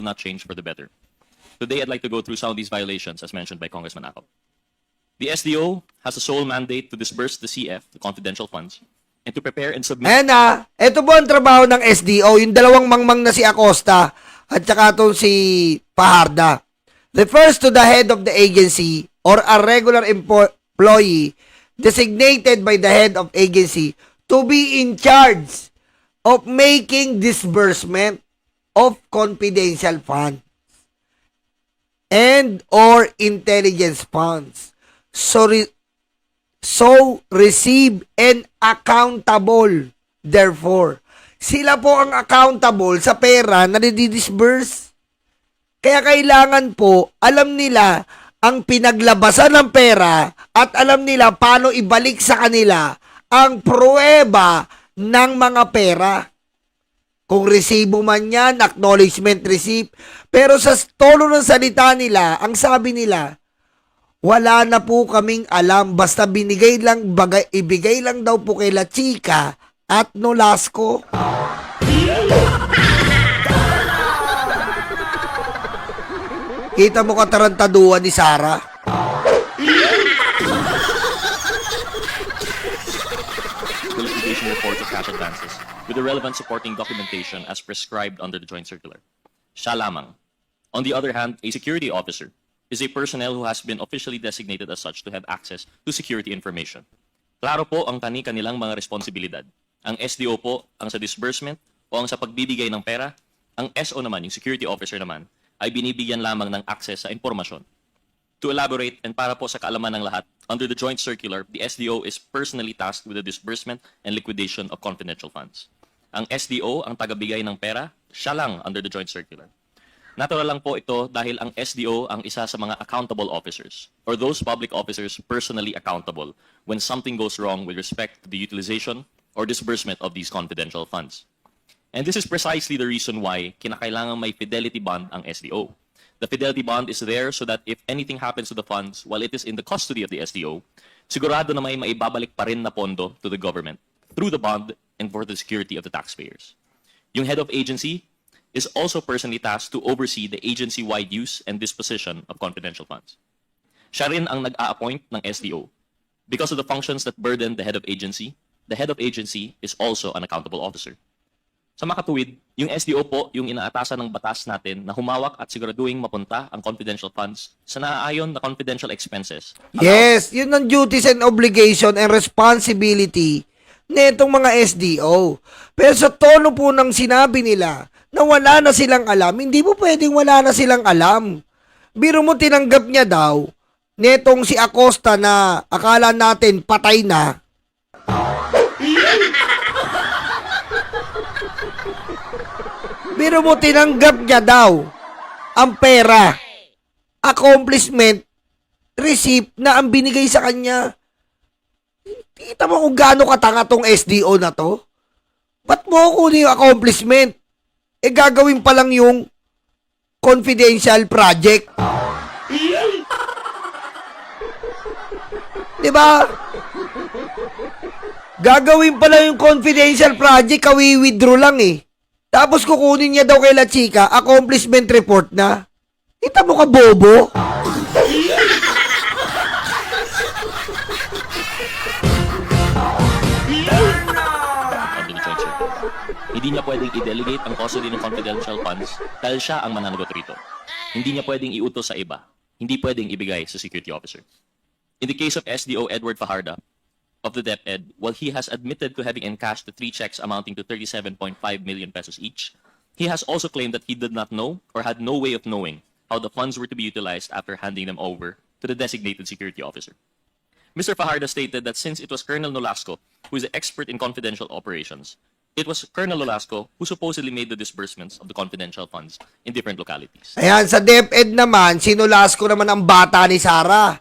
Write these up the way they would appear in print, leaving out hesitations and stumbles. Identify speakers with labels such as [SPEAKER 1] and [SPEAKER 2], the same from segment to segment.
[SPEAKER 1] not change for the better. Today, I'd like to go through some of these violations as mentioned by Congressman Acop. The SDO has a sole mandate to disburse the CF, the confidential funds, and to prepare and submit...
[SPEAKER 2] Ayan na, ito po ang trabaho ng SDO, yung dalawang mangmang na si Acosta at saka itong si Fajarda. Refers to the head of the agency or a regular employee designated by the head of agency to be in charge of making disbursement of confidential funds and or intelligence funds. So receive and accountable. Therefore, sila po ang accountable sa pera na nadi-disburse. Kaya kailangan po, alam nila ang pinaglabasan ng pera at alam nila paano ibalik sa kanila ang pruweba ng mga pera. Kung resibo man yan, acknowledgement receipt. Pero sa tono ng salita nila, ang sabi nila, wala na po kaming alam, basta ibigay lang daw po kay La Chica at Nolasco. Kita mo katarantaduan ni Sara?
[SPEAKER 1] The liquidation report of cash advances with the relevant supporting documentation as prescribed under the joint circular. Siya lamang. On the other hand, a security officer is a personnel who has been officially designated as such to have access to security information. Klaro po ang kanilang mga responsibilidad. Ang SDO po ang sa disbursement o ang sa pagbibigay ng pera. Ang SO naman, yung security officer naman, ay binibigyan lamang ng access sa impormasyon. To elaborate and para po sa kaalaman ng lahat, under the joint circular, the SDO is personally tasked with the disbursement and liquidation of confidential funds. Ang SDO ang tagabigay ng pera, siya lang under the joint circular. Natural lang po ito dahil ang SDO ang isa sa mga accountable officers or those public officers personally accountable when something goes wrong with respect to the utilization or disbursement of these confidential funds. And this is precisely the reason why kinakailangan may fidelity bond ang SDO. The fidelity bond is there so that if anything happens to the funds while it is in the custody of the SDO, sigurado na may maibabalik pa rin na pondo to the government through the bond and for the security of the taxpayers. Yung head of agency is also personally tasked to oversee the agency-wide use and disposition of confidential funds. Siya rin ang nag-a-appoint ng SDO. Because of the functions that burden the head of agency is also an accountable officer. Sa makatuwid, yung SDO po yung inaatasan ng batas natin na humawak at siguraduhin mapunta ang confidential funds sa naaayon na confidential expenses.
[SPEAKER 2] Yes, yun ang duties and obligation and responsibility netong mga SDO. Pero sa tono po ng sinabi nila na wala na silang alam, hindi mo pwedeng wala na silang alam. Biro mo tinanggap niya daw netong si Acosta na akala natin patay na. Biro mo tinanggap niya daw ang pera, accomplishment, receipt na ang binigay sa kanya. Kita mo kung gaano katanga tong SDO na to? Ba't mo kunin yung accomplishment? Gagawin pa lang yung confidential project. Diba? Gagawin pa lang yung confidential project, kawi-withdraw lang eh. Tapos kukunin niya daw kay La Chica, accomplishment report na. Kita mo ka bobo?
[SPEAKER 1] Hindi niya pwedeng i-delegate ang custody ng confidential funds dahil siya ang mananagot rito. Hindi niya pwedeng iutos sa iba. Hindi pwedeng ibigay sa security officer. In the case of SDO Edward Fajarda of the DepEd, while he has admitted to having encashed the 3 checks amounting to 37.5 million pesos each, he has also claimed that he did not know or had no way of knowing how the funds were to be utilized after handing them over to the designated security officer. Mr. Fajarda stated that since it was Colonel Nolasco who is the expert in confidential operations, it was Colonel Nolasco who supposedly made the disbursements of the confidential funds in different localities.
[SPEAKER 2] Ayan, sa DepEd naman, si Nolasco naman ang bata ni Sara.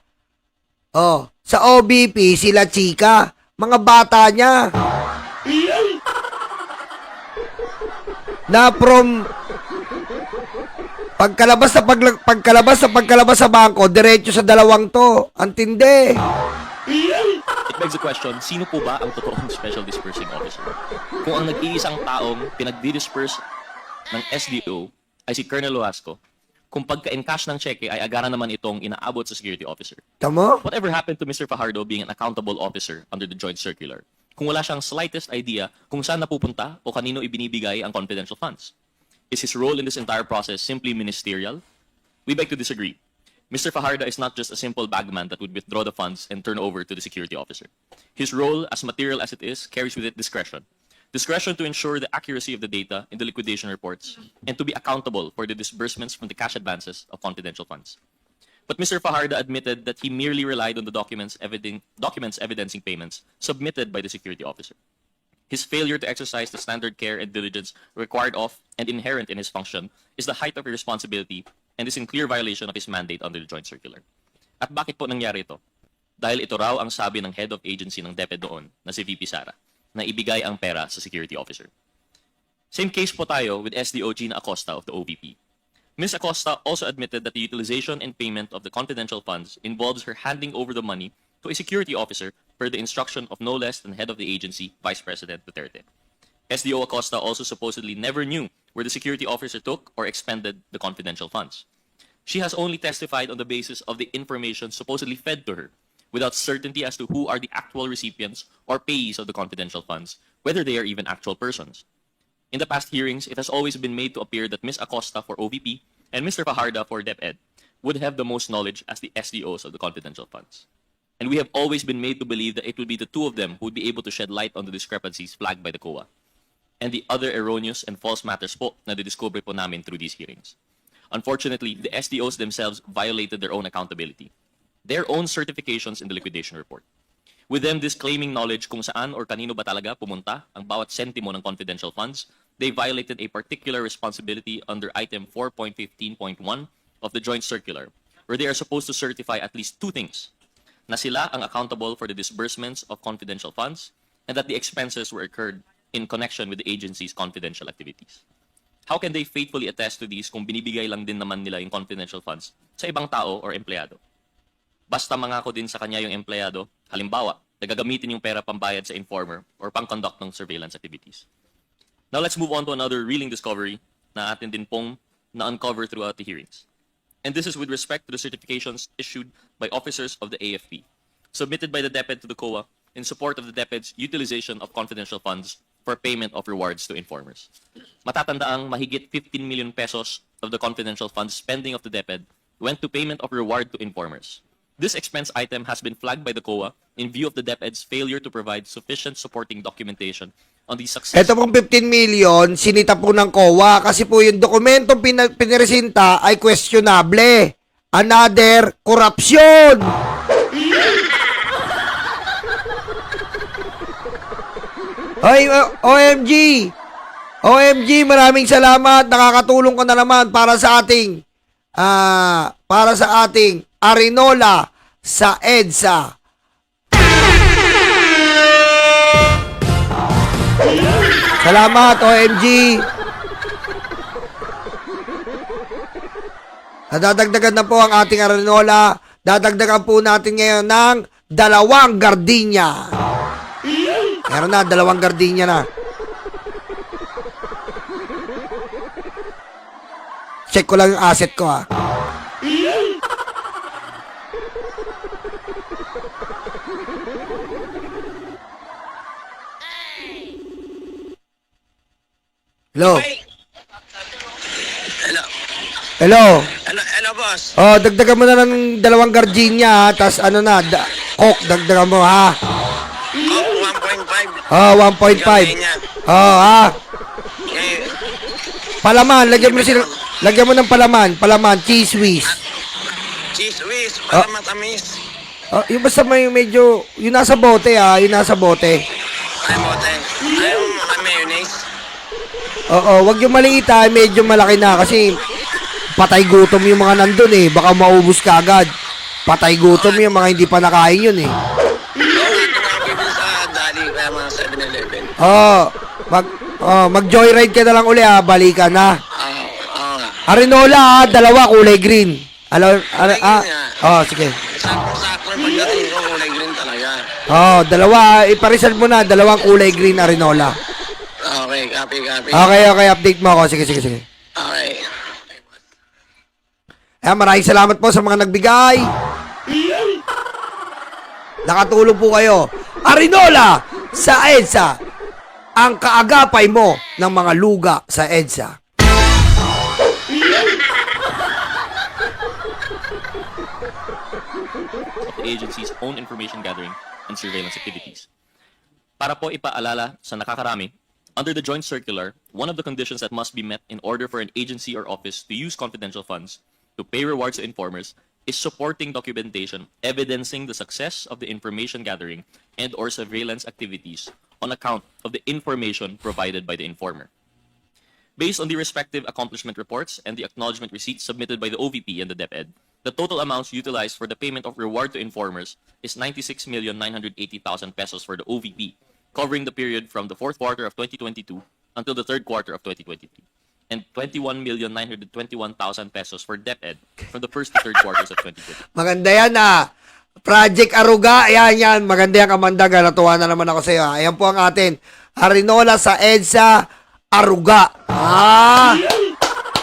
[SPEAKER 2] Oh, sa OBP, sila Chica, mga bata niya. Na from pagkalabas sa bangko, diretso sa dalawang to. Antindi.
[SPEAKER 1] It begs the question, sino po ba ang totoong special dispersing officer? Kung ang nag-iisang taong pinag-disperse ng SDO ay si Colonel Loasco, kung pagka-encash ng cheque ay agara naman itong inaabot sa security officer.
[SPEAKER 2] Tamo?
[SPEAKER 1] Whatever happened to Mr. Fajardo being an accountable officer under the joint circular, kung wala siyang slightest idea kung saan napupunta o kanino ibinibigay ang confidential funds? Is his role in this entire process simply ministerial? We beg to disagree. Mr. Fajardo is not just a simple bagman that would withdraw the funds and turn over to the security officer. His role, as material as it is, carries with it discretion. Discretion to ensure the accuracy of the data in the liquidation reports and to be accountable for the disbursements from the cash advances of confidential funds. But Mr. Fajardo admitted that he merely relied on the documents evidencing payments submitted by the security officer. His failure to exercise the standard care and diligence required of and inherent in his function is the height of irresponsibility and is in clear violation of his mandate under the joint circular. At bakit po nangyari ito? Dahil ito raw ang sabi ng head of agency ng DepEd doon na si VP Sara na ibigay ang pera sa security officer. Same case po tayo with SDO Gina Acosta of the OVP. Ms. Acosta also admitted that the utilization and payment of the confidential funds involves her handing over the money to a security officer per the instruction of no less than head of the agency, Vice President Duterte. SDO Acosta also supposedly never knew where the security officer took or expended the confidential funds. She has only testified on the basis of the information supposedly fed to her, without certainty as to who are the actual recipients or payees of the confidential funds, whether they are even actual persons. In the past hearings, it has always been made to appear that Ms. Acosta for OVP and Mr. Fajardo for DepEd would have the most knowledge as the SDOs of the confidential funds. And we have always been made to believe that it would be the two of them who would be able to shed light on the discrepancies flagged by the COA and the other erroneous and false matters po na didiscover po namin through these hearings. Unfortunately, the SDOs themselves violated their own accountability, their own certifications in the liquidation report. With them disclaiming knowledge kung saan or kanino ba talaga pumunta ang bawat sentimo ng confidential funds, they violated a particular responsibility under item 4.15.1 of the joint circular, where they are supposed to certify at least two things: na sila ang accountable for the disbursements of confidential funds and that the expenses were incurred in connection with the agency's confidential activities. How can they faithfully attest to these kung binibigay lang din naman nila yung confidential funds sa ibang tao or empleyado? Basta mangako din sa kanya yung empleyado, halimbawa, nagagamitin yung pera pambayad sa informer or pang-conduct ng surveillance activities. Now let's move on to another reeling discovery na atin din pong na-uncover throughout the hearings. And this is with respect to the certifications issued by officers of the AFP, submitted by the DepEd to the COA in support of the DepEd's utilization of confidential funds for payment of rewards to informers. Matatandaang mahigit 15 million pesos of the confidential funds spending of the DepEd went to payment of reward to informers. This expense item has been flagged by the COA in view of the DepEd's failure to provide sufficient supporting documentation on the success.
[SPEAKER 2] Ito pong 15 million, sinita po ng COA kasi po yung dokumentong piniresinta ay questionable. Another corruption! Ay, OMG! OMG, maraming salamat. Nakakatulong ka na naman para sa ating Arinola sa EDSA. Salamat, OMG. Nadadagdagan na po ang ating Arinola. Dadagdagan po natin ngayon ng 2 gardenia. Meron na, 2 gardenia na. Check ko lang yung asset ko, ha. Hello?
[SPEAKER 3] Hello.
[SPEAKER 2] Hello?
[SPEAKER 3] Hello, boss.
[SPEAKER 2] Oh, dagdagan mo na ng 2 gardenia, ha. Tas ano na, coke, dagdagan mo, ha.
[SPEAKER 3] Oh, 1.5.
[SPEAKER 2] Oh, 1.5.
[SPEAKER 3] Gardenia.
[SPEAKER 2] Oh, ha.
[SPEAKER 3] Eh,
[SPEAKER 2] Palaman, lagyan mo ng palaman, cheese whiz.
[SPEAKER 3] cheese whiz, para matamis.
[SPEAKER 2] Oh, yung basta may medyo, yung nasa bote, ha, yung nasa bote.
[SPEAKER 3] Ay, mote. Ay, mayonnaise.
[SPEAKER 2] Oo, wag yung maliit, ha, medyo malaki na kasi patay gutom yung mga nandun, eh. Baka maubos ka agad. Patay gutom yung mga hindi pa nakain yun, eh.
[SPEAKER 3] Nakakibig sa Dali, kaya mga 7-Eleven.
[SPEAKER 2] Mag-joyride ka na lang uli, ha, balikan na.
[SPEAKER 3] Oo nga.
[SPEAKER 2] Arinola, ha, 2 kulay green. Sige.
[SPEAKER 3] Sakto-sakto yung pagdating ko, kulay green talaga.
[SPEAKER 2] 2, iparisal mo na, 2 kulay green Arinola.
[SPEAKER 3] Okay, copy.
[SPEAKER 2] Okay, update mo ako. Sige.
[SPEAKER 3] Okay.
[SPEAKER 2] Ayan, maraming salamat po sa mga nagbigay. Nakatulong po kayo. Arinola sa EDSA. Ang kaagapay mo ng mga luga sa EDSA.
[SPEAKER 1] Of the agency's own information gathering and surveillance activities. Para po ipaalala sa nakakarami, under the joint circular, one of the conditions that must be met in order for an agency or office to use confidential funds to pay rewards to informers is supporting documentation evidencing the success of the information gathering and or surveillance activities on account of the information provided by the informer. Based on the respective accomplishment reports and the acknowledgement receipts submitted by the OVP and the DepEd, the total amounts utilized for the payment of reward to informers is 96,980,000 pesos for the OVP, covering the period from the fourth quarter of 2022 until the third quarter of 2023, and 21,921,000 pesos for DepEd from the first to third quarters of 2023.
[SPEAKER 2] Maganda yan Project Aruga, yan. Maganda yan, Kamandaga. Natuwa na naman ako sa iyo. Ayan po ang atin. Arinola sa EDSA, Aruga.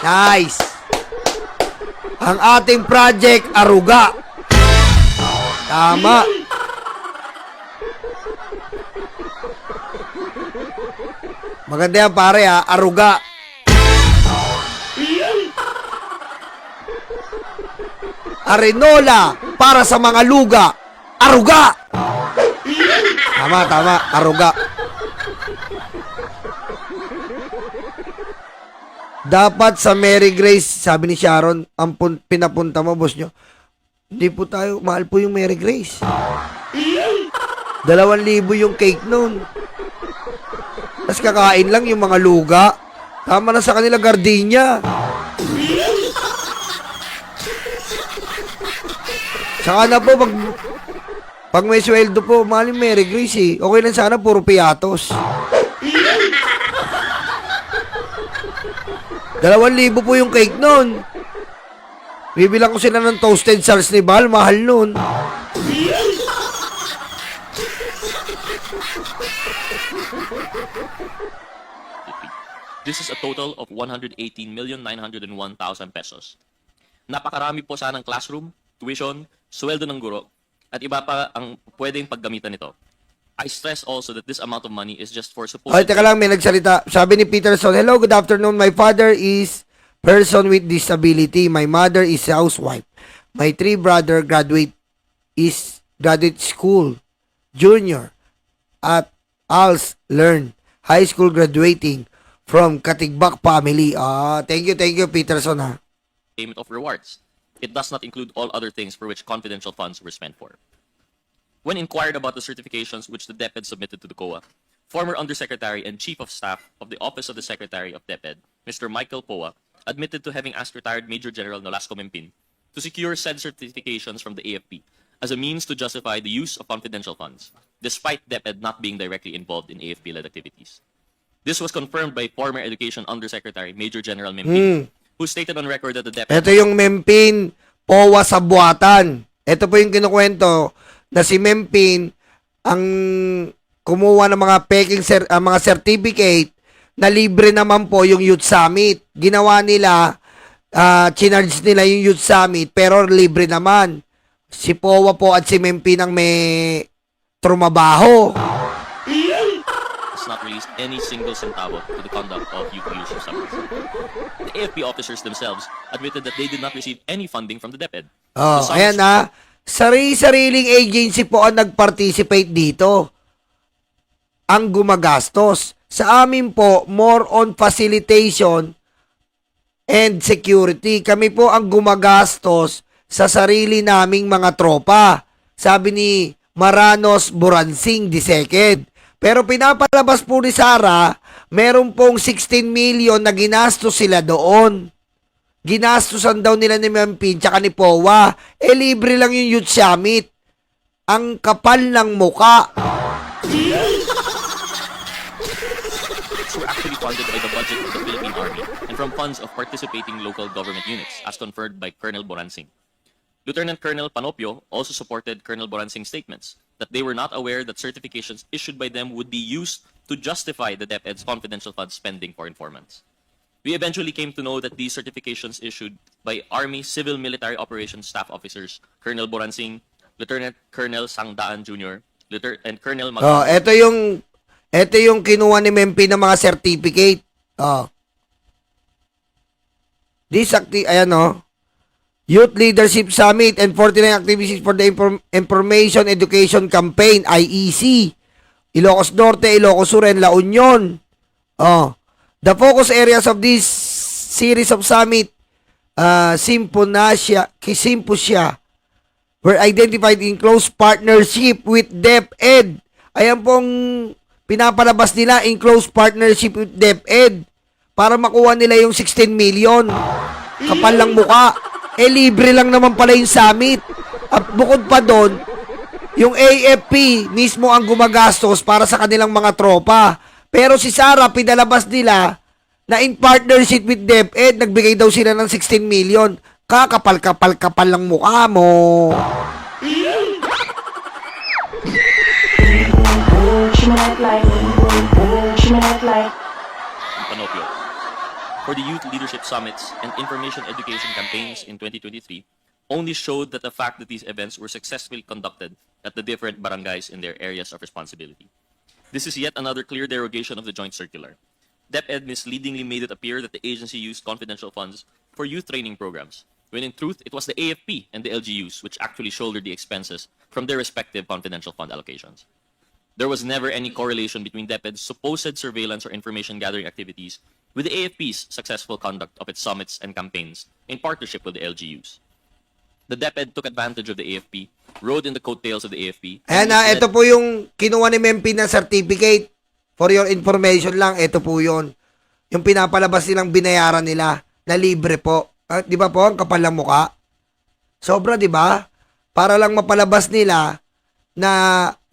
[SPEAKER 2] Nice. Ang ating Project Aruga. Tama. Maganda yan, pare, Aruga. Arinola para sa mga luga. Aruga. Tama, Aruga. Dapat sa Mary Grace, sabi ni Sharon, ang pinapunta mo, boss nyo. Hindi po tayo, mahal po yung Mary Grace. 2,000 yung cake nun. Tapos kakain lang yung mga luga. Tama na sa kanila, gardenia. Saka na po, pag may sweldo po, mahal yung Mary Grace Okay lang sana, puro piatos. 2,000 po yung cake nun. Bibilang ko sila ng toasted stars ni Bal, mahal nun.
[SPEAKER 1] This is a total of 118,901,000 pesos. Napakarami po sanang classroom, tuition, sweldo ng guro, at iba pa ang pwedeng paggamitan nito. I stress also that this amount of money is just for supposed...
[SPEAKER 2] Ay, teka lang, may nagsalita. Sabi ni Peterson, hello, good afternoon. My father is person with disability. My mother is housewife. My 3 brother graduate school, junior, at ALS learn, high school graduating from Katigbak family. Thank you, Peterson,
[SPEAKER 1] Payment of rewards. It does not include all other things for which confidential funds were spent for. When inquired about the certifications which the DepEd submitted to the COA, former Undersecretary and Chief of Staff of the Office of the Secretary of DepEd, Mr. Michael Poa, admitted to having asked retired Major General Nolasco Mempin to secure said certifications from the AFP as a means to justify the use of confidential funds, despite DepEd not being directly involved in AFP-led activities. This was confirmed by former Education Undersecretary Major General Mempin, who stated on record that the DepEd...
[SPEAKER 2] Ito yung Mempin, Powa sa buwatan. Ito po yung kinukwento na si Mempin ang kumuha ng mga peking mga certificate na libre naman po yung Youth Summit. Ginawa nila, chinarge nila yung Youth Summit pero libre naman. Si Powa po at si Mempin ang may trumabaho.
[SPEAKER 1] Has not released any single centavo to the conduct of Youth Leadership Summits. The AFP officers themselves admitted that they did not receive any funding from the DepEd.
[SPEAKER 2] Ayan Sarili-sariling agency po ang nag-participate dito. Ang gumagastos. Sa amin po, more on facilitation and security. Kami po ang gumagastos sa sarili naming mga tropa. Sabi ni Maranos Buransing II. Pero pinapalabas po ni Sara, meron pong 16 million na ginastos sila doon. Ginastusan daw nila ni Mempin tsaka ni Powa. Libre lang yung Youth Summit. Ang kapal ng muka.
[SPEAKER 1] Were actually funded by the budget of the Philippine Army and from funds of participating local government units, as confirmed by Colonel Boransing. Lieutenant Colonel Panopio also supported Colonel Boransing's statements that they were not aware that certifications issued by them would be used to justify the DepEd's confidential funds spending for informants. We eventually came to know that these certifications issued by Army Civil Military Operations Staff Officers Colonel Boransing, Lieutenant Colonel Sangdaan Jr., and Colonel
[SPEAKER 2] Oh, ito yung kinuha ni Mempi ng mga certificate. Oh. Ayan oh. Youth Leadership Summit and 49 activities for the Information Education Campaign, IEC. Ilocos Norte, Ilocos Sur, and La Union. Oh. The focus areas of this series of summit, symposia, were identified in close partnership with DepEd. Ayan pong pinapalabas nila in close partnership with DepEd para makuha nila yung 16 million. Kapal lang muka. Libre lang naman pala yung summit. At bukod pa doon, yung AFP mismo ang gumagastos para sa kanilang mga tropa. Pero si Sara, pinalabas nila na in partnership with DepEd, nagbigay daw sila ng 16 million. Kakapal-kapal-kapal lang mukha mo.
[SPEAKER 1] Panopio. For the Youth Leadership Summits and Information Education Campaigns in 2023 only showed that the fact that these events were successfully conducted at the different barangays in their areas of responsibility. This is yet another clear derogation of the joint circular. DepEd misleadingly made it appear that the agency used confidential funds for youth training programs, when in truth it was the AFP and the LGUs which actually shouldered the expenses from their respective confidential fund allocations. There was never any correlation between DepEd's supposed surveillance or information gathering activities with the AFP's successful conduct of its summits and campaigns in partnership with the LGUs. The DepEd took advantage of the AFP, rode in the coattails of the AFP.
[SPEAKER 2] Ayan na, ito po yung kinuha ni Mempi na certificate. For your information lang, ito po yun. Yung pinapalabas nilang binayaran nila na libre po. Di ba po, ang kapal ng muka? Sobra, di ba? Para lang mapalabas nila na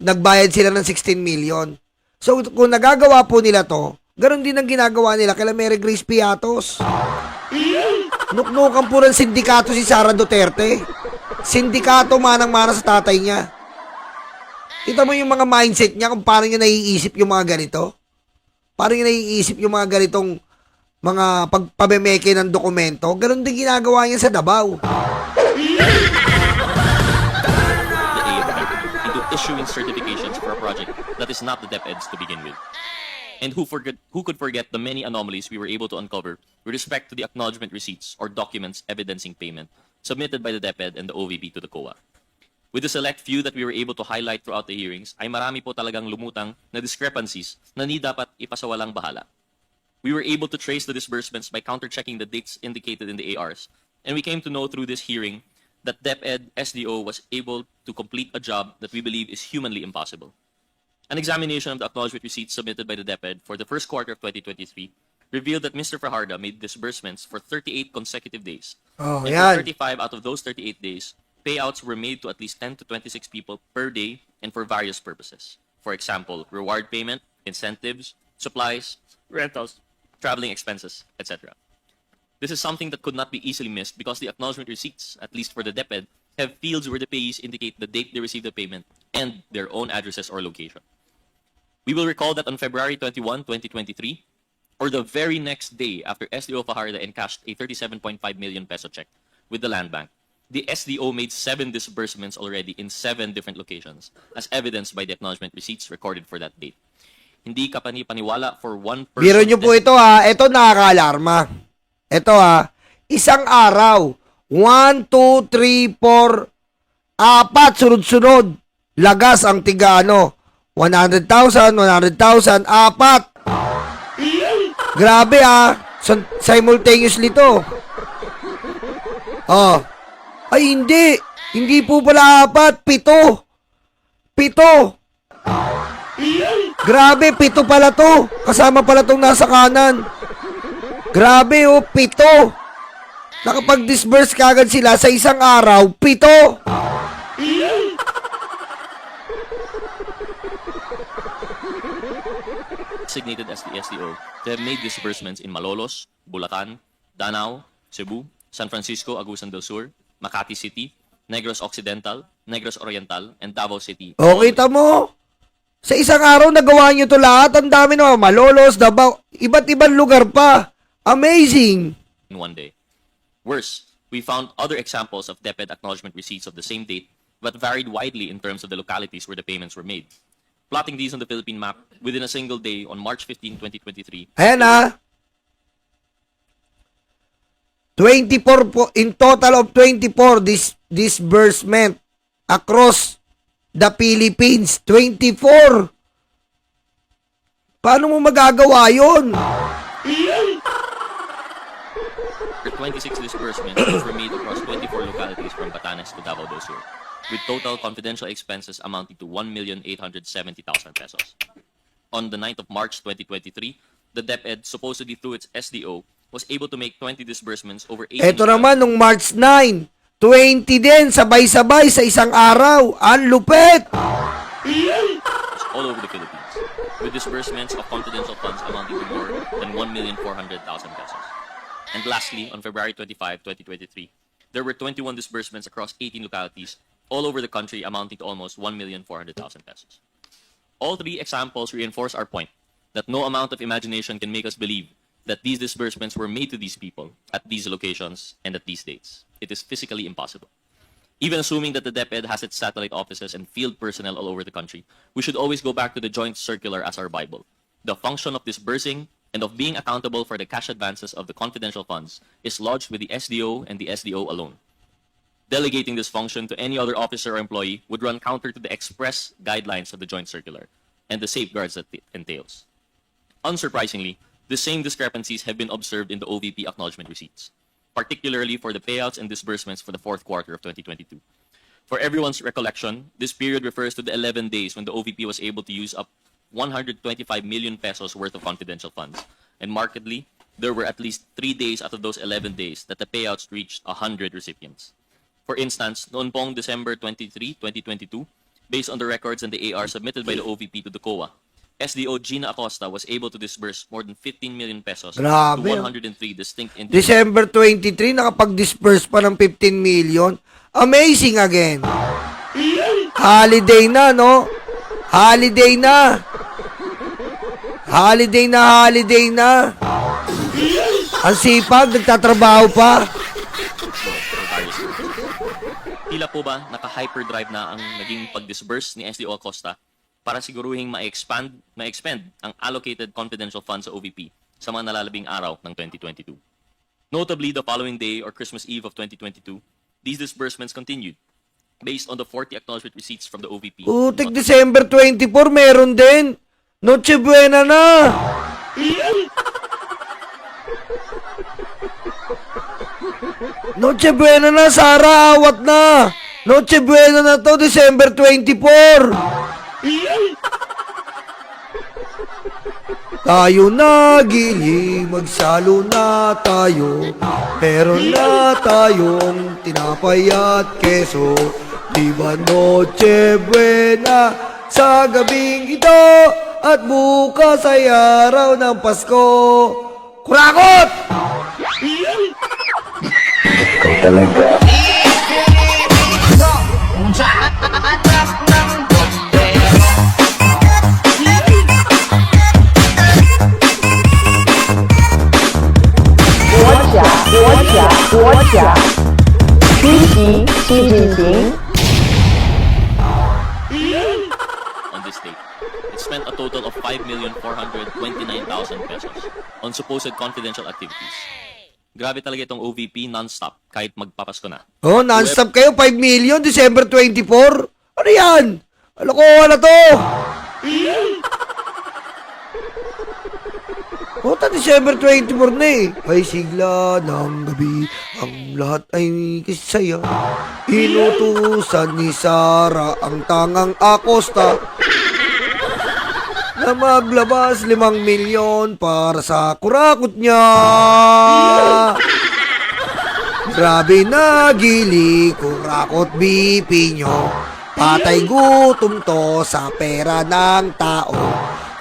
[SPEAKER 2] nagbayad sila ng 16 million. So, kung nagagawa po nila to, ganoon din ang ginagawa nila kay Mary Grace Piatos. Nuknukan po ng sindikato si Sara Duterte. Sindikato manang-mana sa tatay niya. Kita mo yung mga mindset niya kung paano niya naiisip yung mga ganito. Paano niya naiisip yung mga ganitong mga pagpabemeke ng dokumento. Ganoon din ginagawa niya sa Davao.
[SPEAKER 1] Into issuing certifications for a project that is not the DepEd's to begin with. And who could forget the many anomalies we were able to uncover with respect to the acknowledgement receipts or documents evidencing payment submitted by the DepEd and the OVP to the COA. With the select few that we were able to highlight throughout the hearings, ay marami po talagang lumutang na discrepancies na ni dapat ipasawalang bahala. We were able to trace the disbursements by counter-checking the dates indicated in the ARs, and we came to know through this hearing that DepEd SDO was able to complete a job that we believe is humanly impossible. An examination of the acknowledgement receipts submitted by the DepEd for the first quarter of 2023 revealed that Mr. Fajardo made disbursements for 38 consecutive days.
[SPEAKER 2] Oh,
[SPEAKER 1] And
[SPEAKER 2] yan.
[SPEAKER 1] for 35 out of those 38 days, payouts were made to at least 10 to 26 people per day and for various purposes. For example, reward payment, incentives, supplies, rentals, traveling expenses, etc. This is something that could not be easily missed because the acknowledgement receipts, at least for the DepEd, have fields where the payees indicate the date they received the payment and their own addresses or location. We will recall that on February 21, 2023, or the very next day after SDO Fajardo encashed a 37.5 million peso check with the Land Bank, the SDO made 7 disbursements already in 7 different locations, as evidenced by the acknowledgement receipts recorded for that date. Hindi ka paniwala for one person.
[SPEAKER 2] Biro nyo po ito ha. Ito nakaka-alarma. Ito ha. Isang araw. 1, 2, 3, 4, 4 sunod-sunod. Lagas ang tiga 100,000, 100,000, 4. Grabe ah. Simultaneously to. Oh. Ay hindi. Hindi po pala 4, 7. 7. Grabe, 7 pala to. Kasama pala tong nasa kanan. Grabe 7. Nakapag-disburse kagad sila sa isang araw, 7.
[SPEAKER 1] Designated as the SDO to have made disbursements in Malolos, Bulacan, Danao, Cebu, San Francisco, Agusan del Sur, Makati City, Negros Occidental, Negros Oriental, and Davao City.
[SPEAKER 2] O, kita mo? Sa isang araw, nagawa nyo to lahat. Ang dami naman. Malolos, Davao, iba't ibang lugar pa. Amazing!
[SPEAKER 1] in one day. Worse, we found other examples of DepEd acknowledgement receipts of the same date but varied widely in terms of the localities where the payments were made. Plotting these on the Philippine map, within a single day on March 15, 2023,
[SPEAKER 2] Ayan ah. 24 po, in total of 24 disbursement across the Philippines. 24! Paano mo magagawa yun?
[SPEAKER 1] for 26 disbursements which were made across 24 localities from Batanes to Davao del Sur, with total confidential expenses amounting to 1,870,000 pesos. On the 9th of March 2023, the DepEd, supposedly through its SDO, was able to make 20 disbursements over 18
[SPEAKER 2] Ito naman, nung March 9, 20 din, sabay-sabay sa isang araw. Ang lupet!
[SPEAKER 1] all over the Philippines, with disbursements of confidential funds amounting to more than 1,400,000 pesos. And lastly, on February 25, 2023, there were 21 disbursements across 18 localities all over the country amounting to almost 1,400,000 pesos. All three examples reinforce our point that no amount of imagination can make us believe that these disbursements were made to these people at these locations and at these dates. It is physically impossible. Even assuming that the DepEd has its satellite offices and field personnel all over the country, we should always go back to the joint circular as our Bible. The function of disbursing and of being accountable for the cash advances of the confidential funds is lodged with the SDO and the SDO alone. Delegating this function to any other officer or employee would run counter to the express guidelines of the joint circular and the safeguards that it entails. Unsurprisingly, the same discrepancies have been observed in the OVP acknowledgement receipts, particularly for the payouts and disbursements for the fourth quarter of 2022. For everyone's recollection, this period refers to the 11 days when the OVP was able to use up 125 million pesos worth of confidential funds, and markedly, there were at least 3 days out of those 11 days that the payouts reached 100 recipients. For instance, noon pong December 23, 2022, based on the records and the AR submitted by the OVP to the COA, SDO Gina Acosta was able to disburse more than 15 million pesos
[SPEAKER 2] Grabe,
[SPEAKER 1] to
[SPEAKER 2] ah.
[SPEAKER 1] 103 distinct entities.
[SPEAKER 2] December 23, nakapag-disperse pa ng 15 million. Amazing again. Holiday na, no? Holiday na. Holiday na, holiday na. Ang sipag, nagtatrabaho pa.
[SPEAKER 1] Tila po ba naka-hyperdrive na ang naging pag-disburse ni SDO Acosta para siguruhing ma-expend ang allocated confidential funds sa OVP sa mga nalalabing araw ng 2022. Notably, the following day or Christmas Eve of 2022, these disbursements continued based on the 40 acknowledgement receipts from the OVP.
[SPEAKER 2] Utik, December 24, meron din. Noche Buena na. Noche Buena na, Sara, awat na. Noche Buena na to, December 24. Tayo na, gili, magsalo na tayo. Meron na tayong tinapay at keso. Di ba Noche Buena sa gabing ito? At bukas ay araw ng Pasko. Kurakot!
[SPEAKER 1] On this date, it spent a total of 5,429,000 pesos on supposed confidential activities. Grabe talaga itong OVP non-stop kahit magpapasko na.
[SPEAKER 2] Oh, non-stop kayo, 5 million, December 24. Ano yan? Alokohan na to. Puta, December 24 na eh. Ay sigla ng gabi, ang lahat ay kisaya. Inutusan ni Sara ang tangang Acosta na maglabas 5 milyon para sa kurakot niya. Grabe na gili, kurakot BP nyo. Patay gutom to sa pera ng tao.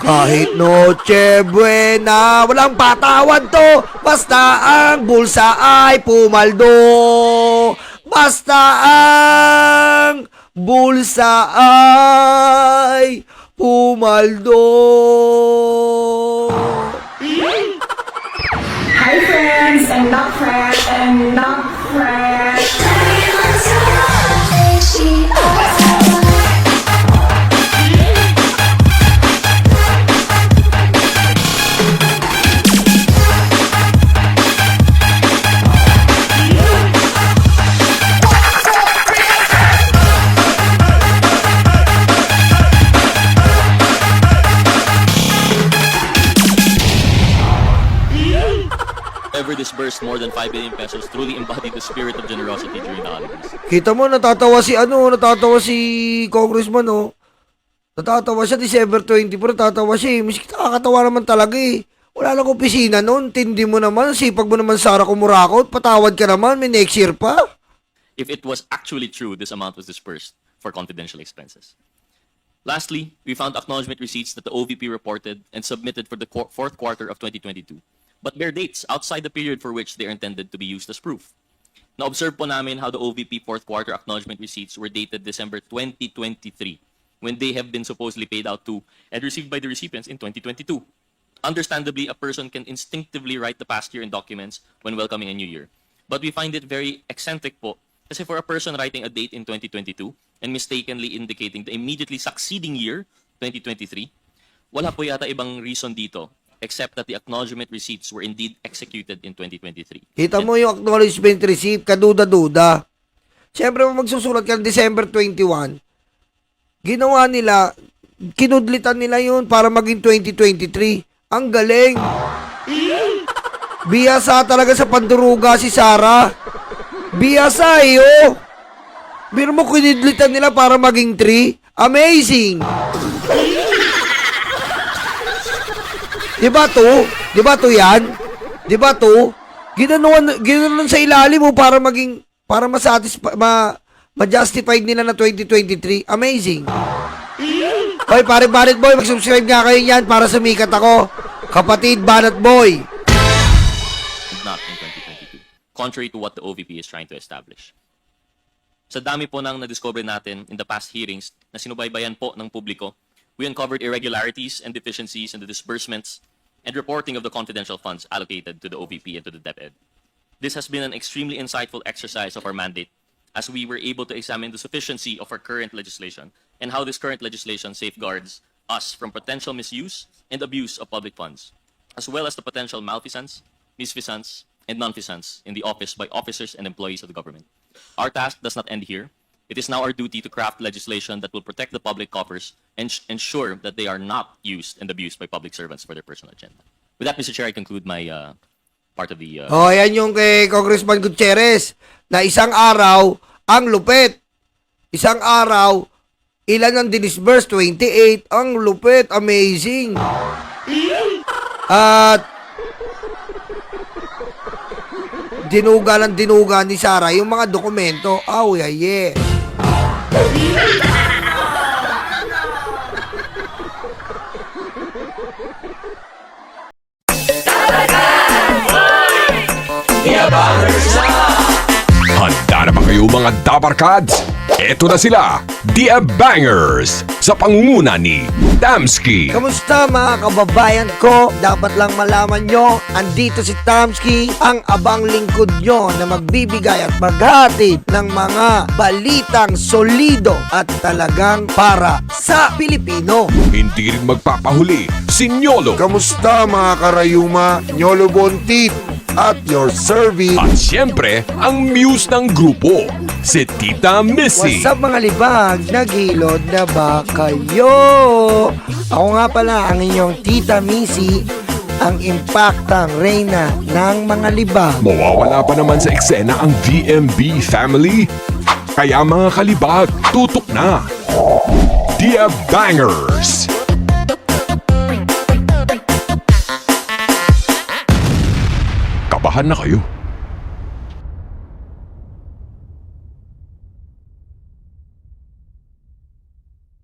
[SPEAKER 2] Kahit Noche Buena, walang patawad to. Basta ang bulsa ay pumaldo. Basta ang bulsa ay pumaldo.
[SPEAKER 4] Hi friends and not friends and not friends.
[SPEAKER 1] Ever disbursed more than 5 billion pesos truly embodied the spirit of generosity during the holidays.
[SPEAKER 2] Kita mo, natatawa si Congressman, oh. Natatawa siya, December 24, natatawa siya, eh. Miski nakakatawa naman talaga, eh. Wala lang opisina noon, tindi mo naman, sipag mo naman, Sara Kumurakot, patawad ka naman, may next year pa.
[SPEAKER 1] If it was actually true, this amount was dispersed for confidential expenses. Lastly, we found acknowledgement receipts that the OVP reported and submitted for the fourth quarter of 2022, but bear dates outside the period for which they are intended to be used as proof. Na-observe po namin how the OVP fourth quarter acknowledgement receipts were dated December 2023, when they have been supposedly paid out to and received by the recipients in 2022. Understandably, a person can instinctively write the past year in documents when welcoming a new year. But we find it very eccentric po, kasi for a person writing a date in 2022 and mistakenly indicating the immediately succeeding year, 2023, wala po yata ibang reason dito except that the acknowledgement receipts were indeed executed in 2023.
[SPEAKER 2] Kita mo yung acknowledgement receipt, kaduda-duda. Siyempre, magsusulat ka ng December 21, ginawa nila, kinudlitan nila yun para maging 2023. Ang galing. Biyasa talaga sa panduruga si Sara. Biyasa eh, oh. Biro mo, kinudlitan nila para maging 3. Amazing. Diba to? Diba to yan? Diba to? Ginanon sa ilalim mo para maging, para ma-justified nila na 2023. Amazing. Hoy, pare Banat Boy, mag-subscribe nga kayo yan para sumikat ako. Kapatid Banat Boy.
[SPEAKER 1] And not in 2022, contrary to what the OVP is trying to establish. Sa dami po nang na-discover natin in the past hearings na sinubaybayan po ng publiko, we uncovered irregularities and deficiencies in the disbursements and reporting of the confidential funds allocated to the OVP and to the DepEd. This has been an extremely insightful exercise of our mandate as we were able to examine the sufficiency of our current legislation and how this current legislation safeguards us from potential misuse and abuse of public funds, as well as the potential malfeasance, misfeasance, and nonfeasance in the office by officers and employees of the government. Our task does not end here. It is now our duty to craft legislation that will protect the public coffers and ensure that they are not used and abused by public servants for their personal agenda. With that, Mr. Chair, I conclude my part of the...
[SPEAKER 2] Oh, yan yung kay Congressman Gutierrez na isang araw ang lupit. Isang araw, ilan ang dinisburse? 28. Ang lupit. Amazing. At dinuga ni Sara yung mga dokumento. Oh, yeah.
[SPEAKER 5] Handa na ba kayo mga Dabarkads? Eto na sila, The Bangers, sa pangunguna ni Tamski.
[SPEAKER 2] Kamusta mga kababayan ko? Dapat lang malaman nyo, andito si Tamski, ang abang lingkod nyo na magbibigay at maghatid ng mga balitang solido at talagang para sa Pilipino.
[SPEAKER 5] Hindi rin magpapahuli si Nyolo.
[SPEAKER 6] Kamusta mga karayuma, Nyolo Bontit at your service.
[SPEAKER 5] At siyempre, ang muse ng grupo, si Tita Missy.
[SPEAKER 2] What's up mga libag? Naghilod na ba kayo? Ako nga pala ang inyong Tita Missy, ang impaktang reyna ng mga libag.
[SPEAKER 5] Mawawala pa naman sa eksena ang VMB family. Kaya mga kalibag, tutok na. The Bangers. Kabahan na kayo.